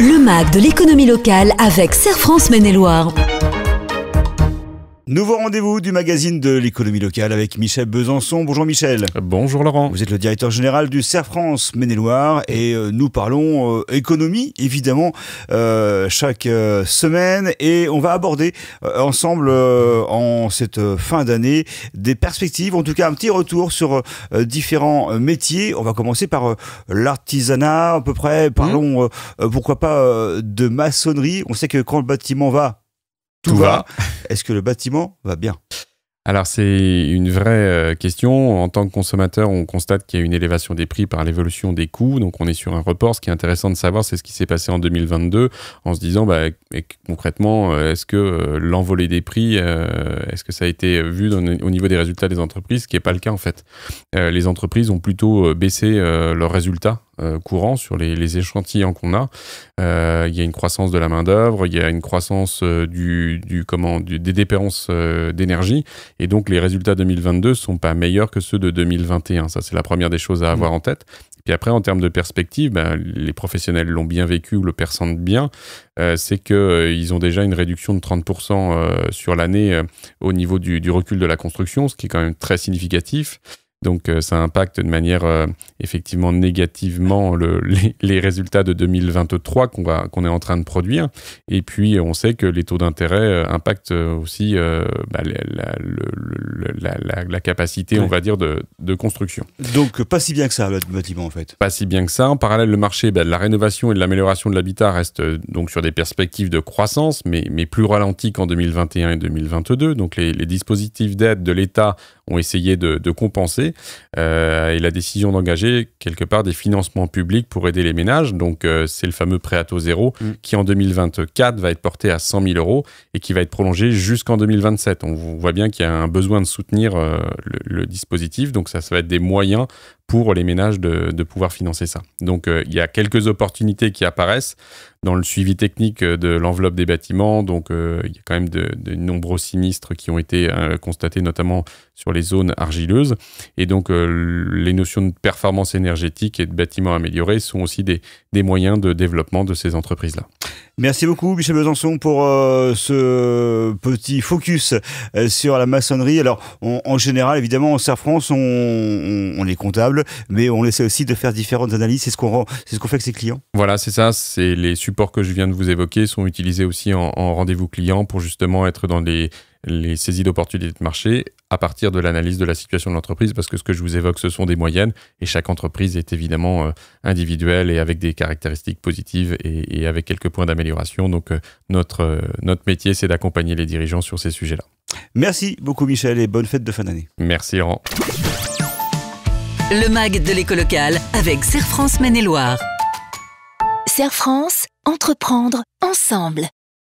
Le MAG de l'économie locale avec Serre France Maine-et-Loire. Nouveau rendez-vous du magazine de l'économie locale avec Michel Besançon. Bonjour Michel. Bonjour Laurent. Vous êtes le directeur général du Serre France Maine-et-Loire et nous parlons économie évidemment chaque semaine et on va aborder ensemble en cette fin d'année des perspectives, en tout cas un petit retour sur différents métiers. On va commencer par l'artisanat à peu près. Parlons pourquoi pas de maçonnerie. On sait que quand le bâtiment va, tout va. Est-ce que le bâtiment va bien ? Alors c'est une vraie question. En tant que consommateur, on constate qu'il y a une élévation des prix par l'évolution des coûts. Donc on est sur un report. Ce qui est intéressant de savoir, c'est ce qui s'est passé en 2022 en se disant concrètement, est-ce que l'envolée des prix, est-ce que ça a été vu au niveau des résultats des entreprises, ce qui n'est pas le cas en fait. Les entreprises ont plutôt baissé leurs résultats courants sur les échantillons qu'on a. Il y a une croissance de la main-d'œuvre, il y a une croissance des dépenses d'énergie. Et donc, les résultats 2022 ne sont pas meilleurs que ceux de 2021. Ça, c'est la première des choses à avoir en tête. Puis après, en termes de perspective, les professionnels l'ont bien vécu ou le perçoivent bien. C'est qu'ils ont déjà une réduction de 30% sur l'année au niveau du recul de la construction, ce qui est quand même très significatif. Donc ça impacte de manière effectivement négativement les résultats de 2023 qu'on est en train de produire. Et puis on sait que les taux d'intérêt impactent aussi la capacité, on va dire, de construction. Donc pas si bien que ça, le bâtiment en fait. Pas si bien que ça. En parallèle, le marché de la rénovation et de l'amélioration de l'habitat reste donc sur des perspectives de croissance, mais plus ralenties qu'en 2021 et 2022. Donc les dispositifs d'aide de l'État ont essayé de compenser. Et la décision d'engager quelque part des financements publics pour aider les ménages. Donc c'est le fameux prêt à taux zéro qui en 2024 va être porté à 100 000 euros et qui va être prolongé jusqu'en 2027. On voit bien qu'il y a un besoin de soutenir le dispositif. Donc ça va être des moyens pour les ménages de pouvoir financer ça. Donc il y a quelques opportunités qui apparaissent dans le suivi technique de l'enveloppe des bâtiments. Donc il y a quand même de nombreux sinistres qui ont été constatés, notamment sur les zones argileuses. Et donc les notions de performance énergétique et de bâtiments améliorés sont aussi des moyens de développement de ces entreprises-là. Merci beaucoup Michel Besançon pour ce petit focus sur la maçonnerie. Alors en général, évidemment, en Serre France, on est comptable, mais on essaie aussi de faire différentes analyses. C'est ce qu'on fait avec ses clients. Voilà, c'est ça. C'est les supports que je viens de vous évoquer sont utilisés aussi en rendez-vous client pour justement être dans les saisies d'opportunités de marché à partir de l'analyse de la situation de l'entreprise, parce que ce que je vous évoque, ce sont des moyennes et chaque entreprise est évidemment individuelle et avec des caractéristiques positives et avec quelques points d'amélioration. Donc notre métier, c'est d'accompagner les dirigeants sur ces sujets-là. Merci beaucoup Michel et bonne fête de fin d'année. Merci Laurent. Le MAG de l'éco locale avec Serre France Maine-et-Loire. Serre France, entreprendre ensemble.